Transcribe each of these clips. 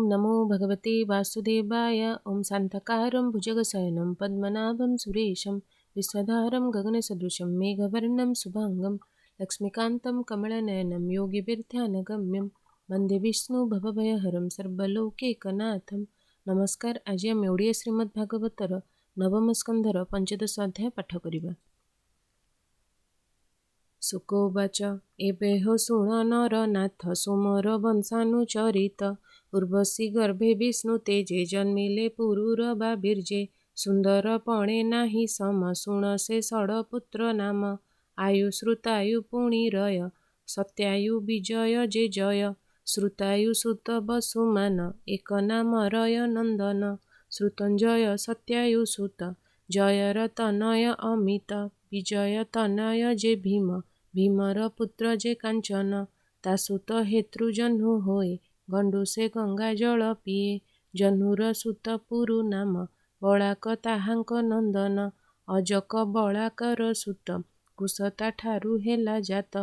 नमो भगवते वासुदेवाय। ॐ शान्तकारं भुजगशयनं पद्मनाभं सुरेशं विश्वधारं गगनसदृशं मेघवर्णं शुभाङ्गं लक्ष्मीकान्तं कमलनयनं योगिभिर्ध्यानगम्यं वन्दे विष्णु भवभयहरं सर्वलोकैकनाथं। नमस्कार। आज आम ओडिया श्रीमद् भागवतर नवम स्कंधर 15 अध्याय पाठ करिबा। सुकोवाच एबेह शुण नरनाथ सोमर वंशानुचरित उर्वशी गर्भे विष्णु तेजे जन्मिले पुरुर बा बीर्जे सुंदर पणे नाही सम शुणसे षडपुत्र नाम आयु श्रुतायु पुणिरय सत्यायु विजय जे जय श्रुतायु सुत वसुमान एक नाम रय नंदन श्रुतंजय सत्यायु सुत जयर तनय अमित विजय तनय जे भीम भीमर पुत्र जे कांचन तासुत हेतु जह्नु होए गंडुसे गंगा जल पिए जह्नुर सुत पुरु नाम बलाक ताहांक नंदन अजक बलाकर सुत कुशता ठारु हेला जात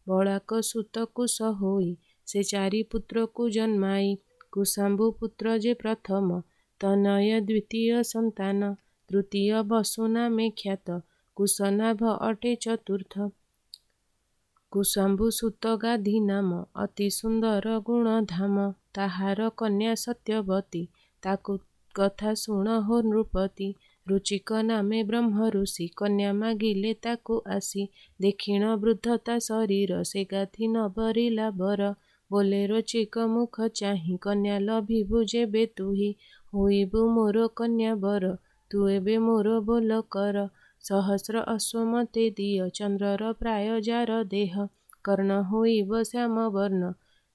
बलाक सुत कुश होई से चारि पुत्र को जन्माई कुशाम्बु पुत्र जे प्रथम तनय द्वितीय संतान तृतीय वसुना में ख्यात कुशनाभ अटे चतुर्थ कुशाम्बु सुत गाधी नाम अति सुंदर गुण धाम ताहार कन्या सत्यवती ताकु कथा शुण हो नृपति रुचिक नामे ब्रह्म ऋषि कन्या मागिले ताकु आसी देखिण वृद्धता शरीर से गाधी न बरिला बर बोले रुचिक मुख चाहि कन्या लभिबु जेबे तुहि होइबु मोर कन्या बर तु एबे मोर बोल कर सहस्र अश्व मते दिय चंद्रर प्राय जार देह कर्ण होइब श्याम वर्ण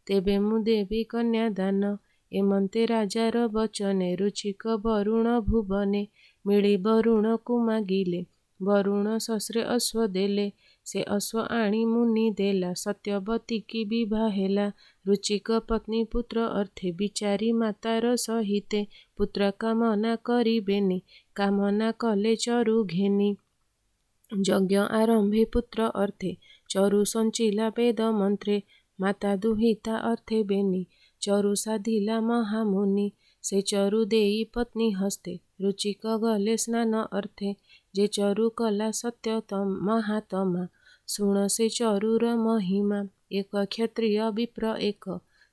तेबे मु देवी कन्या दान एमंते राजार बचने रुचिक वरुण भुवने मिली वरुण को मागिले वरुण सस्रे अश्व देले से अश्व आणी मुनि देला सत्यवती की विवाह हेला रुचिक पत्नी पुत्र अर्थे विचारी मातार सहिते पुत्र कामना करिबेनि कामना कले चरु घेनी यज्ञ आरंभे पुत्र अर्थे चरु संचिला वेद मंत्रे माता दुहिता अर्थे बेनी चरु साधिला महामुनि से चरु देई पत्नी हस्ते रुचिक गले स्नान अर्थे जे चरु कला सत्यतम महात्मा शुण से चरुर महिमा एक क्षत्रिय विप्र एक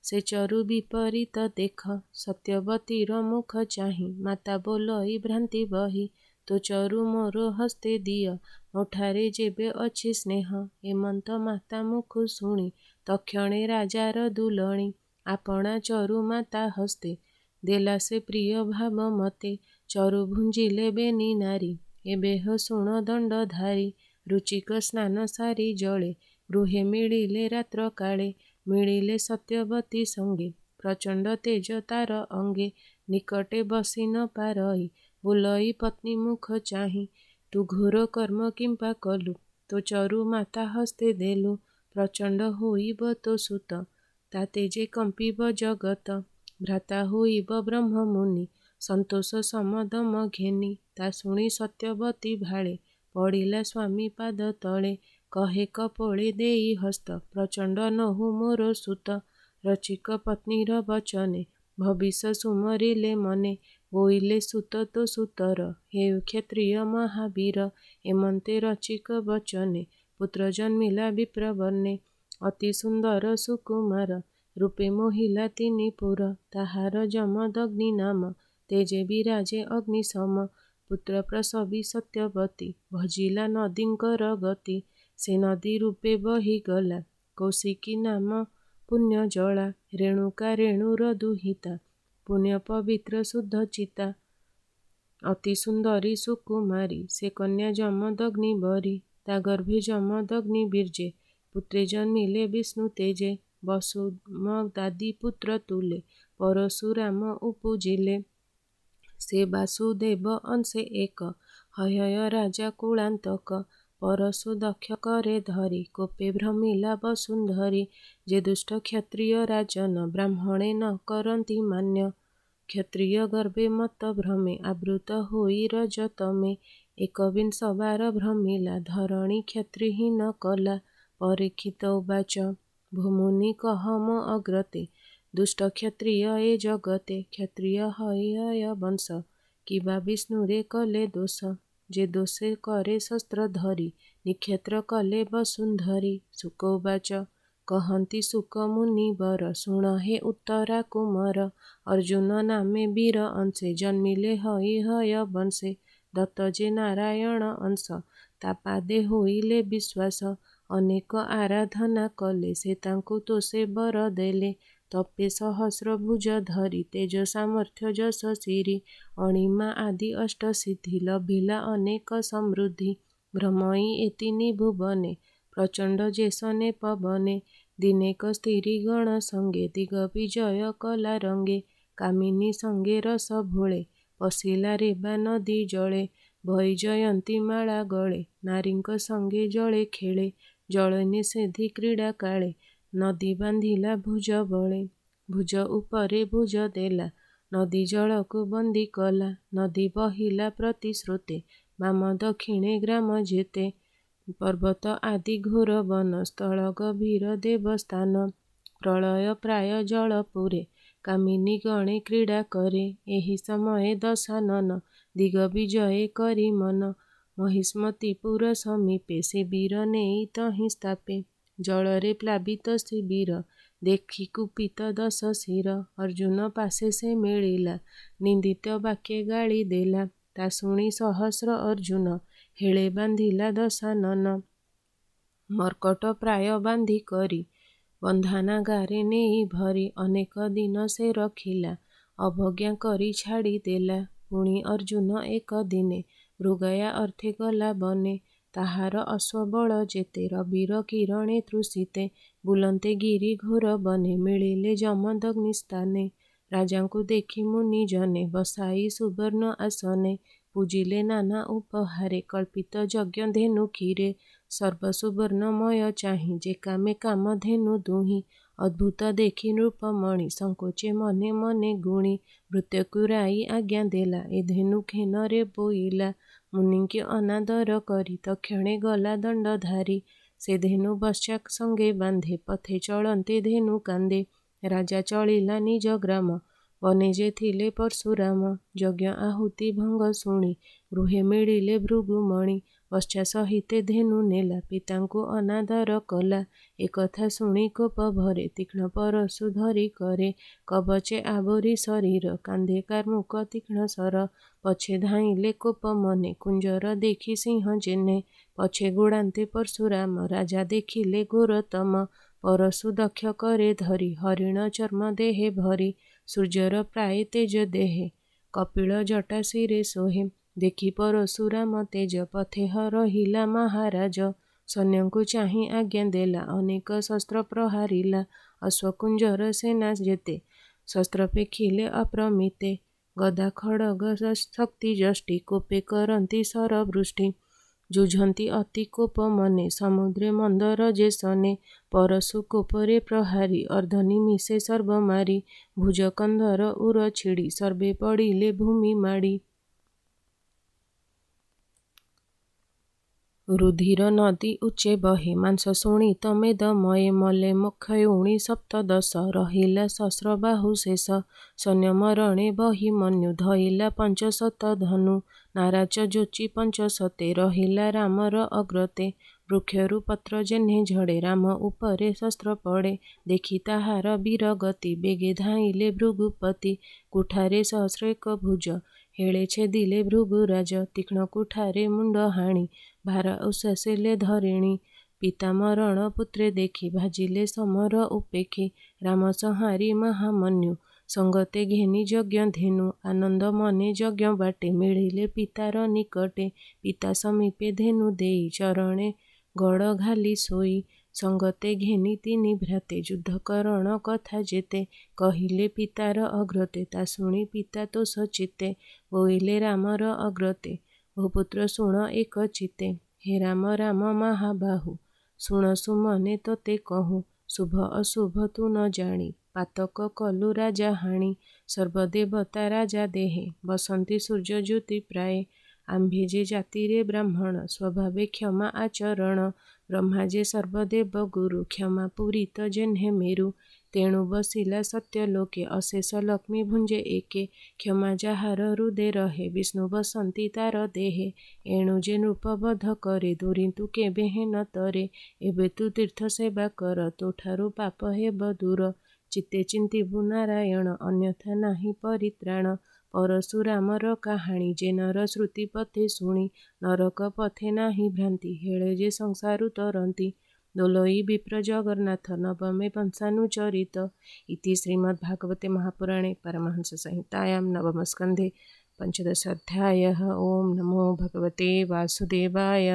से चरु विपरीत देख सत्यवतीर मुख चाहि माता बोलई भ्रांति बही तो चरु मोर हस्ते दिय मोठारे जेबे अछि स्नेह एमंत माता मुख शुणी तक्षणे राजार दुलणी आपणा चरु माता हस्ते देला से प्रिय भाव मते चरु भुंजिले बेनी नारी एबेह शुण दंडधारी रुचिक स्नान सारी जळे गृहे मिलिले रात्र काळे मिलिले सत्यवती संगे प्रचंड तेज तार अंगे निकटे बसी न पारई बोलई पत्नी मुख चाहि तु घोर कर्म किंपा कलु तो चरु माता हस्ते देलु प्रचंड होइब तो सुत ताते जे कंपिब जगत भ्राता होइब ब्रह्म मुनि संतोष समदम घेनी ता शुणी सत्यवती भाळे पड़िला स्वामी पाद तले कहे कपोळे देई हस्त प्रचंड नहु मोर सुत रचिक पत्नीर वचने भविष्य सुमरिले मने बोइले सुत तो सुतर हे क्षत्रिय महावीर एमंते रचिक वचने पुत्र जन्मिला विप्रवर्णे अति सुंदर सुकुमार रूपे मोहिला तिनिपुर ताहार जमदग्नि नाम तेजे विराजे अग्निशम पुत्र प्रसवी सत्यवती भजिला नदींकर गति से नदी रूपे बही गला कौशिकी नाम पुण्य जला रेणुका रेणुर दुहिता पुण्य पवित्र शुद्ध चिता अति सुंदरी सुकुमारी से कन्या जमदग्नि बरी ता गर्भे जमदग्नि बीर्जे पुत्रे जन्मिले विष्णु तेजे वसुमदादि पुत्र तुले परशुराम उपुजिले से वासुदेव अंशे एक हय राजा कुलांतक परशु दक्ष करे धरी कोपे भ्रमिला वसुंधरी जे दुष्ट क्षत्रिय राजन ब्राह्मणे न करंती मान्य क्षत्रिय गर्भे मत भ्रमे आवृत होई रजतमे एकविंश बार भ्रमिला धरणी क्षत्रिहीन कला परीक्षित उवाच भूमुनि कह म अग्रते ଦୁଷ୍ଟ କ୍ଷତ୍ରିୟ ଏ ଜଗତେ, କ୍ଷତ୍ରିୟ ହୟ ବଂଶ, କିବା ବିଷ୍ଣୁରେ କଲେ ଦୋଷ। ଯେ ଦୋଷେ କରେ ଶସ୍ତ୍ର ଧରି, ନିକ୍ଷେତ୍ର କଲେ ବସୁନ୍ଧରି। ଶୁକ ଉବାଚ, କହନ୍ତି ଶୁକ ମୁନିବର, ଶୁଣ ହେ ଉତ୍ତରା କୁମର। ଅର୍ଜୁନ ନାମେ ବୀର ଅଂଶେ, ଜନ୍ମିଲେ ହୟ ବଂଶେ। ଦତ୍ତ ଯେ ନାରାୟଣ ଅଂଶ, ତା ପାଦେ ହୋଇଲେ ବିଶ୍ୱାସ। ଅନେକ ଆରାଧନା କଲେ, ସେ ତାଙ୍କୁ ତୋଷେ ବର ଦେଲେ। ତପେ ସହସ୍ର ଭୁଜ ଧରି, ତେଜ ସାମର୍ଥ୍ୟ ଯଶ ସିରି। ଅଣିମା ଆଦି ଅଷ୍ଟ ସିଦ୍ଧି, ଲଭିଲା ଅନେକ ସମୃଦ୍ଧି। ଭ୍ରମଇ ଏ ତିନି ଭୁବନେ, ପ୍ରଚଣ୍ଡ ଯେସନେ ପବନେ। ଦିନେକ ସ୍ତ୍ରୀ ଗଣ ସଙ୍ଗେ, ଦିଗ ବିଜୟ କଲା ରଙ୍ଗେ। କାମିନୀ ସଙ୍ଗେ ରସ ଭୋଳେ, ପଶିଲା ରେବା ନଦୀ ଜଳେ। ବୈଜୟନ୍ତୀ ମାଳା ଗଳେ, ନାରୀଙ୍କ ସଙ୍ଗେ ଜଳେ ଖେଳେ। ଜଳ ନିଷେଧି କ୍ରୀଡ଼ା କାଳେ, ନଦୀ ବାନ୍ଧିଲା ଭୁଜ ବଳେ। ଭୁଜ ଉପରେ ଭୁଜ ଦେଲା, ନଦୀ ଜଳକୁ ବନ୍ଦୀ କଲା। ନଦୀ ବହିଲା ପ୍ରତି ସ୍ରୋତେ, ବାମ ଦକ୍ଷିଣେ ଗ୍ରାମ ଯେତେ। ପର୍ବତ ଆଦି ଘୋର ବନ, ସ୍ଥଳ ଗଭୀର ଦେବସ୍ଥାନ। ପ୍ରଳୟ ପ୍ରାୟ ଜଳ ପୁରେ, କାମିନୀ ଗଣେ କ୍ରୀଡ଼ା କରେ। ଏହି ସମୟେ ଦଶାନନ, ଦିଗ ବିଜୟ କରି ମନ। ମହିଷ୍ମତୀ ପୁର ସମୀପେ, ଶିବିର ନେଇ ତହିଁ ସ୍ଥାପେ। ଜଳରେ ପ୍ଲାବିତ ଶିବିର, ଦେଖି କୁପିତ ଦଶ ଶିର। ଅର୍ଜୁନ ପାଶେ ସେ ମିଳିଲା, ନିନ୍ଦିତ ବାକ୍ୟେ ଗାଳି ଦେଲା। ତା ଶୁଣି ସହସ୍ର ଅର୍ଜୁନ, ହେଳେ ବାନ୍ଧିଲା ଦଶାନନ। ମର୍କଟ ପ୍ରାୟ ବାନ୍ଧି କରି, ବନ୍ଧନାଗାରେ ନେଇ ଭରି। ଅନେକ ଦିନ ସେ ରଖିଲା, ଅବଜ୍ଞା କରି ଛାଡ଼ି ଦେଲା। ପୁଣି ଅର୍ଜୁନ ଏକ ଦିନେ, ମୃଗୟା ଅର୍ଥେ ଗଲା ବନେ। ତାହାର ଅଶ୍ୱବଳ ଯେତେ, ରବିର କିରଣେ ତୃଷିତେ। ବୁଲନ୍ତେ ଗିରି ଘୋର ବନେ, ମିଳିଲେ ଯମଦଗ୍ନି ସ୍ଥାନେ। ରାଜାଙ୍କୁ ଦେଖି ମୁନି ଜନେ, ବସାଇ ସୁବର୍ଣ୍ଣ ଆସନେ। ପୂଜିଲେ ନାନା ଉପହାରେ, କଳ୍ପିତ ଯଜ୍ଞ ଧେନୁ କ୍ଷୀରେ। ସର୍ବ ସୁବର୍ଣ୍ଣମୟ ଚାହିଁ, ଯେ କାମେ କାମଧେନୁ ଦୁହିଁ। ଅଦ୍ଭୁତ ଦେଖି ନୃପମଣି, ସଙ୍କୋଚେ ମନେ ମନେ ଗୁଣି। ଭୃତ୍ୟକୁ ରାଇ ଆଜ୍ଞା ଦେଲା, ଏ ଧେନୁ ଖେନରେ ବୋଇଲା। ମୁନିଙ୍କି ଅନାଦର କରି, ତକ୍ଷଣେ ଗଲା ଦଣ୍ଡଧାରୀ। ସେ ଧେନୁ ବତ୍ସା ସଙ୍ଗେ ବାନ୍ଧେ, ପଥେ ଚଳନ୍ତେ ଧେନୁ କାନ୍ଦେ। ରାଜା ଚଳିଲା ନିଜ ଗ୍ରାମ, ବନେ ଯେ ଥିଲେ ପରଶୁରାମ। ଯଜ୍ଞ ଆହୁତି ଭଙ୍ଗ ଶୁଣି, ଗୃହେ ମିଳିଲେ ଭୃଗୁମଣି। ବତ୍ସା ସହିତେ ଧେନୁ ନେଲା, ପିତାଙ୍କୁ ଅନାଦର କଲା। ଏକଥା ଶୁଣି କୋପ ଭରେ, ତୀକ୍ଷ୍ଣ ପରଶୁ ଧରି କରେ। କବଚେ ଆବୋରି ଶରୀର, କାନ୍ଧେ କାର୍ମୁକ ତୀକ୍ଷ୍ଣ ଶର। ପଛେ ଧାଇଁଲେ କୋପ ମନେ, କୁଞ୍ଜର ଦେଖି ସିଂହ ଯେହ୍ନେ। ପଛେ ଗୋଡ଼ାନ୍ତେ ପରଶୁରାମ, ରାଜା ଦେଖିଲେ ଘୋରତମ। ପରଶୁ ଦକ୍ଷ କରେ ଧରି, ହରିଣ ଚର୍ମ ଦେହେ ଭରି। ସୂର୍ଯ୍ୟର ପ୍ରାୟ ତେଜ ଦେହେ, କପିଳ ଜଟା ଶିରେ ଶୋହେ। ଦେଖି ପରଶୁରାମ ତେଜ, ପଥେ ରହିଲା ମହାରାଜ। ସୈନ୍ୟଙ୍କୁ ଚାହିଁ ଆଜ୍ଞା ଦେଲା, ଅନେକ ଶସ୍ତ୍ର ପ୍ରହାରିଲା। ଅଶ୍ୱକୁଞ୍ଜର ସେନା ଯେତେ, ଶସ୍ତ୍ର ପେଖିଲେ ଅପ୍ରମିତେ। ଗଦା ଖଡ଼ଗ ଶକ୍ତି ଯଷ୍ଟି, କୋପେ କରନ୍ତି ଶରବୃଷ୍ଟି। ଯୁଝନ୍ତି ଅତି କୋପ ମନେ, ସମୁଦ୍ରେ ମନ୍ଦର ଯେ ସନେ। ପରଶୁ କୋପରେ ପ୍ରହାରି, ଅର୍ଦ୍ଧ ନିମିଷେ ସର୍ବ ମାରି। ଭୁଜ କନ୍ଧର ଉର ଛିଡ଼ି, ସର୍ବେ ପଡ଼ିଲେ ଭୂମି ମାଡ଼ି। ରୁଧିର ନଦୀ ଉଚ୍ଚେ ବହେ, ମାଂସ ଶୋଣିତ ମେଦମୟେ। ମଲେ ମକ୍ଷଉଣି ସପ୍ତଦଶ, ରହିଲା ସହସ୍ରବାହୁ ଶେଷ। ସୈନ୍ୟ ମରଣେ ବହି ମନ୍ୟୁ, ଧଇଲା ପଞ୍ଚଶତ ଧନୁ। ନାରାଜ ଯୋଚି ପଞ୍ଚଶତେ, ରହିଲା ରାମର ଅଗ୍ରତେ। ବୃକ୍ଷରୁ ପତ୍ର ଯେହ୍ନେ ଝଡ଼େ, ରାମ ଉପରେ ଶସ୍ତ୍ର ପଡ଼େ। ଦେଖି ତାହାର ବୀର ଗତି, ବେଗେ ଧାଇଁଲେ ଭୃଗୁପତି। କୁଠାରେ ସହସ୍ର ଏକ ଭୁଜ, ହେଳେ ଛେଦିଲେ ଭୃଗୁରାଜ। ତୀକ୍ଷ୍ଣ କୁଠାରେ ମୁଣ୍ଡ ହାଣି, ଭାର ଉଷାସିଲେ ଧରିଣୀ। ପିତା ମରଣ ପୁତ୍ରେ ଦେଖି, ଭାଜିଲେ ସମର ଉପେକ୍ଷୀ। ରାମ ସଂହାରି ମହାମନ୍ୟୁ, ସଙ୍ଗତେ ଘେନି ଯଜ୍ଞ ଧେନୁ। ଆନନ୍ଦ ମନେ ଯଜ୍ଞ ବାଟେ, ମିଳିଲେ ପିତାର ନିକଟେ। ପିତା ସମୀପେ ଧେନୁ ଦେଇ, ଚରଣେ ଗଡ଼ ଘାଲି ଶୋଇ। ସଙ୍ଗତେ ଘେନି ତିନି ଭ୍ରାତେ, ଯୁଦ୍ଧ କରଣ କଥା ଯେତେ। କହିଲେ ପିତାର ଅଗ୍ରତେ, ତା ଶୁଣି ପିତା ତୋଷ ଚିତ୍ତେ। ବୋଇଲେ ରାମର ଅଗ୍ରତେ, ଭୂପୁତ୍ର ଶୁଣ ଏକ ଚିତ୍ତେ। ହେ ରାମ ରାମ ମହାବାହୁ, ଶୁଣ ସୁମନେ ତୋତେ କହୁଁ। ଶୁଭ ଅଶୁଭ ତୁ ନ ଜାଣି, ପାତକ କଲୁ ରାଜା ହାଣି। ସର୍ବଦେବତା ରାଜା ଦେହେ, ବସନ୍ତି ସୂର୍ଯ୍ୟ ଜ୍ୟୋତି ପ୍ରାୟେ। ଆମ୍ଭେ ଯେ ଜାତିରେ ବ୍ରାହ୍ମଣ, ସ୍ୱଭାବେ କ୍ଷମା ଆଚରଣ। ବ୍ରହ୍ମା ଯେ ସର୍ବଦେବ ଗୁରୁ, କ୍ଷମା ପୂରିତ ଯେହ୍ନେ ମେରୁ। तेणु बसिला सत्यलोके अशेष लक्ष्मी भुंजे एके क्षमा जाहार हृदय रहे विष्णु बसंती तार देहे एणु जे नृप बध करे दुरिंतु केबे हे न तरे एबे तु तीर्थ सेवा कर तोठारु पाप हेब दूर चित्ते चिंतिबु नारायण अन्यथा नाही परित्राण परशुरामर काहाणी जे नर श्रुति पथे शुणी नरक पथे नाही भ्रांति हेळे जे संसारु तरंती दोलोई विप्र जगन्नाथ नवमे पंचानुचरित इति श्रीमद्भागवते महापुराणे परमहंस संहितायां नवमस्कन्धे 15 अध्यायः। ओं नमो भगवते वासुदेवाय।